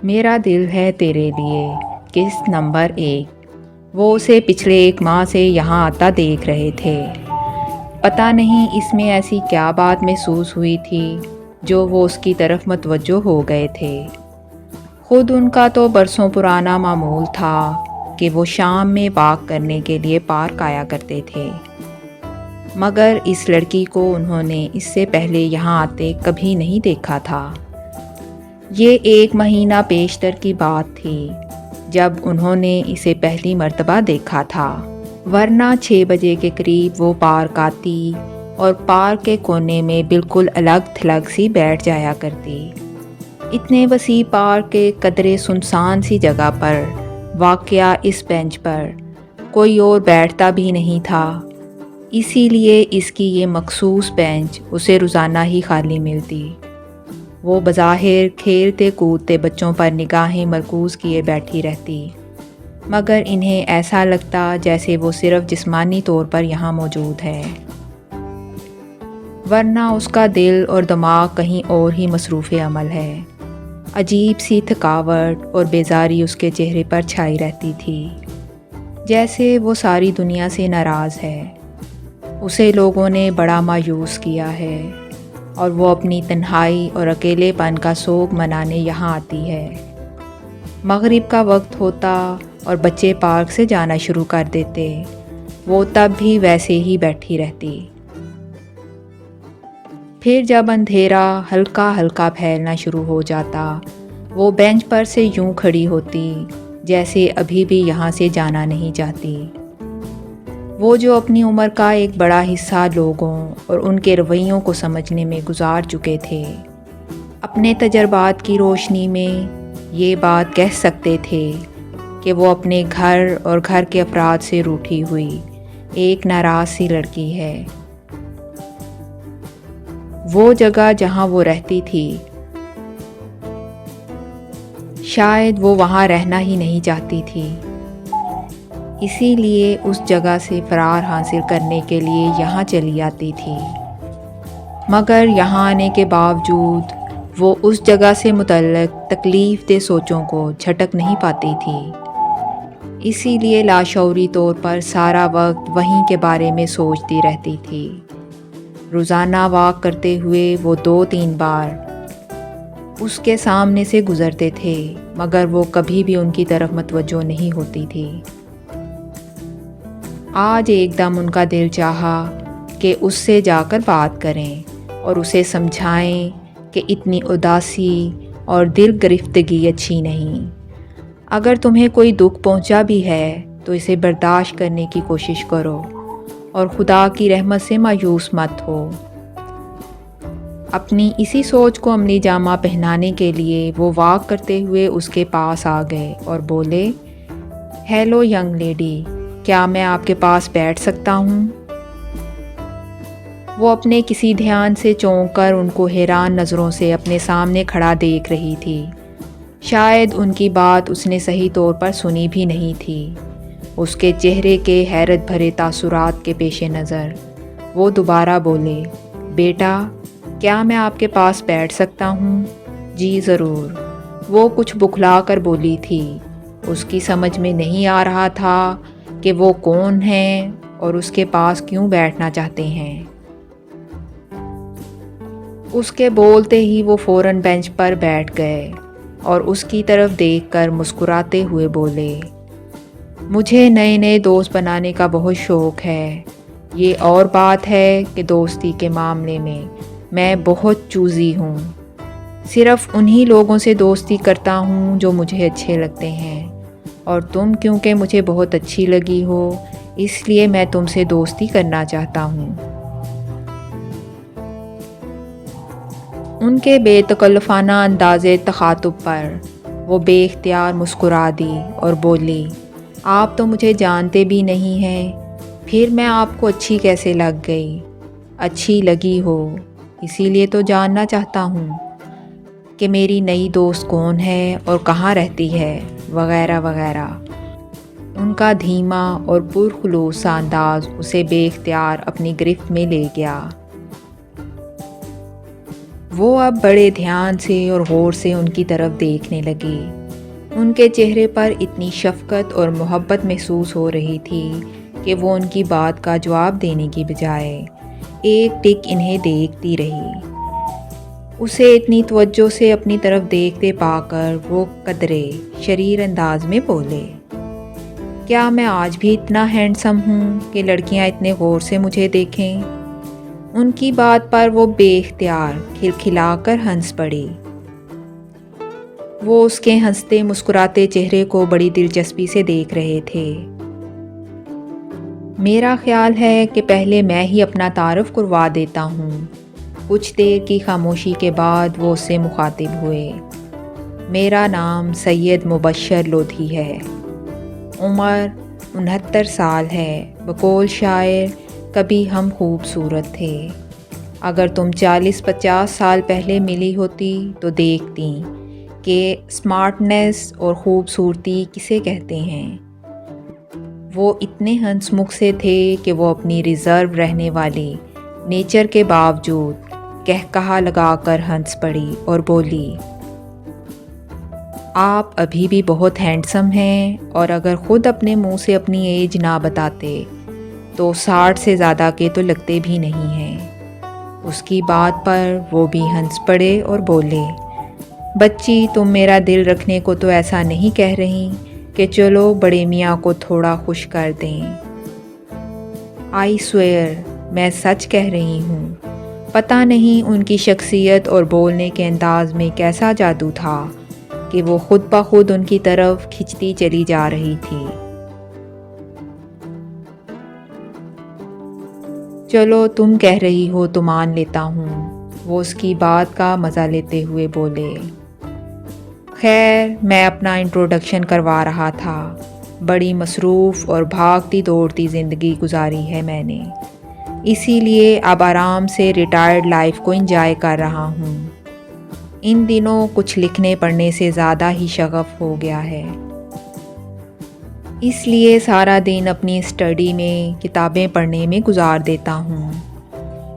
मेरा दिल है तेरे लिए किस्त नंबर 1। वो उसे पिछले 1 माह से यहाँ आता देख रहे थे। पता नहीं इसमें ऐसी क्या बात महसूस हुई थी जो वो उसकी तरफ मतवज्जो हो गए थे। खुद उनका तो बरसों पुराना मामूल था कि वो शाम में वॉक करने के लिए पार्क आया करते थे, मगर इस लड़की को उन्होंने इससे पहले यहाँ आते कभी नहीं देखा था। ये 1 महीना पेशतर की बात थी जब उन्होंने इसे पहली मर्तबा देखा था, वरना 6 बजे के करीब वो पार्क आती और पार्क के कोने में बिल्कुल अलग थलग सी बैठ जाया करती। इतने वसी पार्क के कदरे सुनसान सी जगह पर वाक़या इस बेंच पर कोई और बैठता भी नहीं था, इसीलिए इसकी ये मखसूस बेंच उसे रोज़ाना ही खाली मिलती। वो बज़ाहिर खेलते कूदते बच्चों पर निगाहें मरकूज़ किए बैठी रहती, मगर इन्हें ऐसा लगता जैसे वो सिर्फ़ जिस्मानी तौर पर यहाँ मौजूद है, वरना उसका दिल और दिमाग कहीं और ही मसरूफ़ अमल है। अजीब सी थकावट और बेजारी उसके चेहरे पर छाई रहती थी, जैसे वो सारी दुनिया से नाराज़ है। उसे लोगों ने बड़ा मायूस किया है और वो अपनी तन्हाई और अकेलेपन का सोग मनाने यहाँ आती है। मगरिब का वक्त होता और बच्चे पार्क से जाना शुरू कर देते, वो तब भी वैसे ही बैठी रहती। फिर जब अंधेरा हल्का हल्का फैलना शुरू हो जाता, वो बेंच पर से यूं खड़ी होती जैसे अभी भी यहाँ से जाना नहीं चाहती। वो जो अपनी उम्र का एक बड़ा हिस्सा लोगों और उनके रवैयों को समझने में गुजार चुके थे, अपने तजर्बात की रोशनी में ये बात कह सकते थे कि वो अपने घर और घर के अफराद से रूठी हुई एक नाराज़ सी लड़की है। वो जगह जहाँ वो रहती थी, शायद वो वहाँ रहना ही नहीं चाहती थी, इसीलिए उस जगह से फ़रार हासिल करने के लिए यहाँ चली आती थी। मगर यहाँ आने के बावजूद वो उस जगह से मुतल्लिक़ तकलीफ़ दे सोचों को झटक नहीं पाती थी, इसीलिए लाशऊरी तौर पर सारा वक्त वहीं के बारे में सोचती रहती थी। रोज़ाना वॉक करते हुए वो 2-3 बार उसके सामने से गुज़रते थे, मगर वो कभी भी उनकी तरफ मतवज्जो नहीं होती थी। आज एकदम उनका दिल चाहा कि उससे जाकर बात करें और उसे समझाएं कि इतनी उदासी और दिल गिरफ्तगी अच्छी नहीं। अगर तुम्हें कोई दुख पहुंचा भी है तो इसे बर्दाश्त करने की कोशिश करो और खुदा की रहमत से मायूस मत हो। अपनी इसी सोच को अमली जामा पहनाने के लिए वो वॉक करते हुए उसके पास आ गए और बोले, हेलो यंग लेडी, क्या मैं आपके पास बैठ सकता हूँ? वो अपने किसी ध्यान से चौंक कर उनको हैरान नज़रों से अपने सामने खड़ा देख रही थी। शायद उनकी बात उसने सही तौर पर सुनी भी नहीं थी। उसके चेहरे के हैरत भरे तासुरात के पेश नज़र वो दोबारा बोले, बेटा, क्या मैं आपके पास बैठ सकता हूँ? जी ज़रूर, वो कुछ बुखला कर बोली थी। उसकी समझ में नहीं आ रहा था कि वो कौन हैं और उसके पास क्यों बैठना चाहते हैं। उसके बोलते ही वो फ़ौरन बेंच पर बैठ गए और उसकी तरफ देखकर मुस्कुराते हुए बोले, मुझे नए नए दोस्त बनाने का बहुत शौक़ है। ये और बात है कि दोस्ती के मामले में मैं बहुत चूज़ी हूँ। सिर्फ़ उन्हीं लोगों से दोस्ती करता हूँ जो मुझे अच्छे लगते हैं, और तुम क्योंकि मुझे बहुत अच्छी लगी हो, इसलिए मैं तुमसे दोस्ती करना चाहता हूँ। उनके बेतकल्लफ़ाना अंदाज़े तखातुब पर वो बेख्तियार मुस्कुरा दी और बोली, आप तो मुझे जानते भी नहीं हैं, फिर मैं आपको अच्छी कैसे लग गई? अच्छी लगी हो इसीलिए तो जानना चाहता हूँ कि मेरी नई दोस्त कौन है और कहाँ रहती है, वगैरह वगैरह। उनका धीमा और पुरखुलूस सा अंदाज़ उसे बेख्तियार अपनी गिरफ्त में ले गया। وہ اب بڑے دھیان سے اور غور سے ان کی طرف دیکھنے لگی۔ ان کے چہرے پر اتنی شفقت اور محبت محسوس ہو رہی تھی کہ وہ ان کی بات کا جواب دینے کی بجائے ایک ٹک انہیں دیکھتی رہی۔ اسے اتنی توجہ سے اپنی طرف دیکھتے پا کر وہ قدرے شریر انداز میں بولے، کیا میں آج بھی اتنا ہینڈسم ہوں کہ لڑکیاں اتنے غور سے مجھے دیکھیں؟ ان کی بات پر وہ بے اختیار کھلکھلا کر ہنس پڑی۔ وہ اس کے ہنستے مسکراتے چہرے کو بڑی دلچسپی سے دیکھ رہے تھے۔ میرا خیال ہے کہ پہلے میں ہی اپنا تعارف کروا دیتا ہوں۔ کچھ دیر کی خاموشی کے بعد وہ اس سے مخاطب ہوئے۔ میرا نام سید مبشر لودھی ہے، عمر 69 سال ہے، بقول شاعر کبھی ہم خوبصورت تھے۔ اگر تم 40-50 سال پہلے ملی ہوتی تو دیکھتی کہ سمارٹنیس اور خوبصورتی کسے کہتے ہیں۔ وہ اتنے ہنس مکھ سے تھے کہ وہ اپنی ریزرو رہنے والی نیچر کے باوجود کہکہا لگا کر ہنس پڑی اور بولی، آپ ابھی بھی بہت ہینڈسم ہیں، اور اگر خود اپنے منہ سے اپنی ایج نہ بتاتے تو 60 سے زیادہ کے تو لگتے بھی نہیں ہیں۔ اس کی بات پر وہ بھی ہنس پڑے اور بولے، بچی تم میرا دل رکھنے کو تو ایسا نہیں کہہ رہی کہ چلو بڑے میاں کو تھوڑا خوش کر دیں۔ آئی سویئر میں سچ کہہ رہی ہوں۔ پتہ نہیں ان کی شخصیت اور بولنے کے انداز میں کیسا جادو تھا کہ وہ خود بخود ان کی طرف کھنچتی چلی جا رہی تھی۔ چلو تم کہہ رہی ہو تو مان لیتا ہوں، وہ اس کی بات کا مزہ لیتے ہوئے بولے۔ خیر میں اپنا انٹروڈکشن کروا رہا تھا۔ بڑی مصروف اور بھاگتی دوڑتی زندگی گزاری ہے میں نے، اسی لیے اب آرام سے ریٹائرڈ لائف کو انجوائے کر رہا ہوں۔ ان دنوں کچھ لکھنے پڑھنے سے زیادہ ہی شغف ہو گیا ہے، اس لیے سارا دن اپنی اسٹڈی میں کتابیں پڑھنے میں گزار دیتا ہوں۔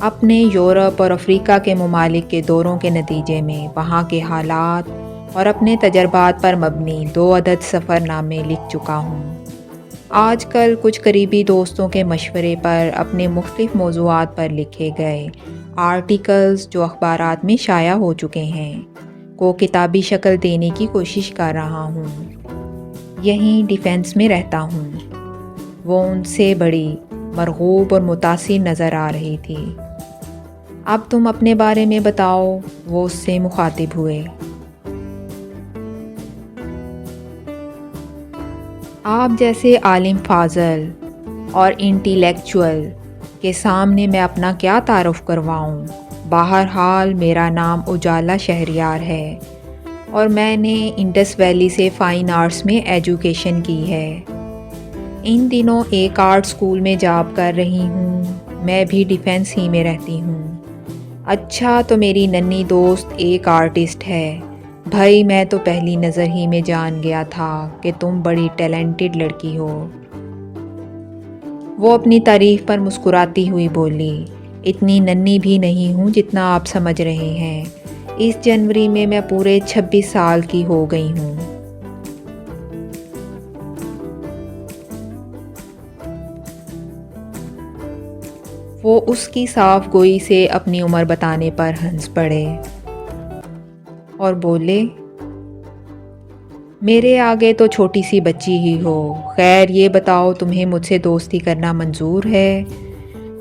اپنے یورپ اور افریقہ کے ممالک کے دوروں کے نتیجے میں وہاں کے حالات اور اپنے تجربات پر مبنی 2 عدد سفر نامے لکھ چکا ہوں۔ آج کل کچھ قریبی دوستوں کے مشورے پر اپنے مختلف موضوعات پر لکھے گئے آرٹیکلز جو اخبارات میں شائع ہو چکے ہیں کو کتابی شکل دینے کی کوشش کر رہا ہوں۔ یہیں ڈیفینس میں رہتا ہوں۔ وہ ان سے بڑی مرغوب اور متاثر نظر آ رہی تھی۔ اب تم اپنے بارے میں بتاؤ، وہ اس سے مخاطب ہوئے۔ آپ جیسے عالم فاضل اور انٹیلیکچوئل کے سامنے میں اپنا کیا تعارف کرواؤں؟ بہرحال میرا نام اجالا شہریار ہے اور میں نے انڈس ویلی سے فائن آرٹس میں ایجوکیشن کی ہے۔ ان دنوں ایک آرٹ اسکول میں جاب کر رہی ہوں۔ میں بھی ڈیفینس ہی میں رہتی ہوں۔ اچھا تو میری ننھی دوست ایک آرٹسٹ ہے۔ بھائی میں تو پہلی نظر ہی میں جان گیا تھا کہ تم بڑی ٹیلنٹڈ لڑکی ہو۔ وہ اپنی تعریف پر مسکراتی ہوئی بولی، اتنی ننھی بھی نہیں ہوں جتنا آپ سمجھ رہے ہیں۔ اس جنوری میں پورے 26 سال کی ہو گئی ہوں۔ وہ اس کی صاف گوئی سے اپنی عمر بتانے پر ہنس پڑے اور بولے، میرے آگے تو چھوٹی سی بچی ہی ہو۔ خیر یہ بتاؤ تمہیں مجھ سے دوستی کرنا منظور ہے؟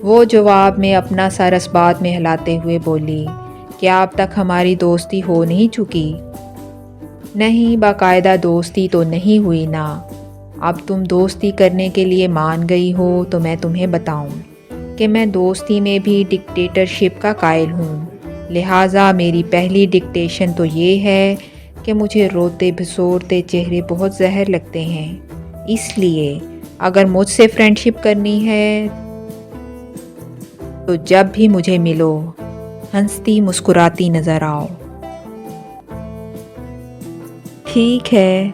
وہ جواب میں اپنا سر اس بات میں ہلاتے ہوئے بولی، کیا اب تک ہماری دوستی ہو نہیں چکی؟ نہیں، باقاعدہ دوستی تو نہیں ہوئی نا۔ اب تم دوستی کرنے کے لیے مان گئی ہو تو میں تمہیں بتاؤں کہ میں دوستی میں بھی ڈکٹیٹرشپ کا قائل ہوں۔ لہٰذا میری پہلی ڈکٹیشن تو یہ ہے کہ مجھے روتے بھسورتے چہرے بہت زہر لگتے ہیں، اس لیے اگر مجھ سے فرینڈشپ کرنی ہے تو جب بھی مجھے ملو ہنستی مسکراتی نظر آؤ۔ ٹھیک ہے۔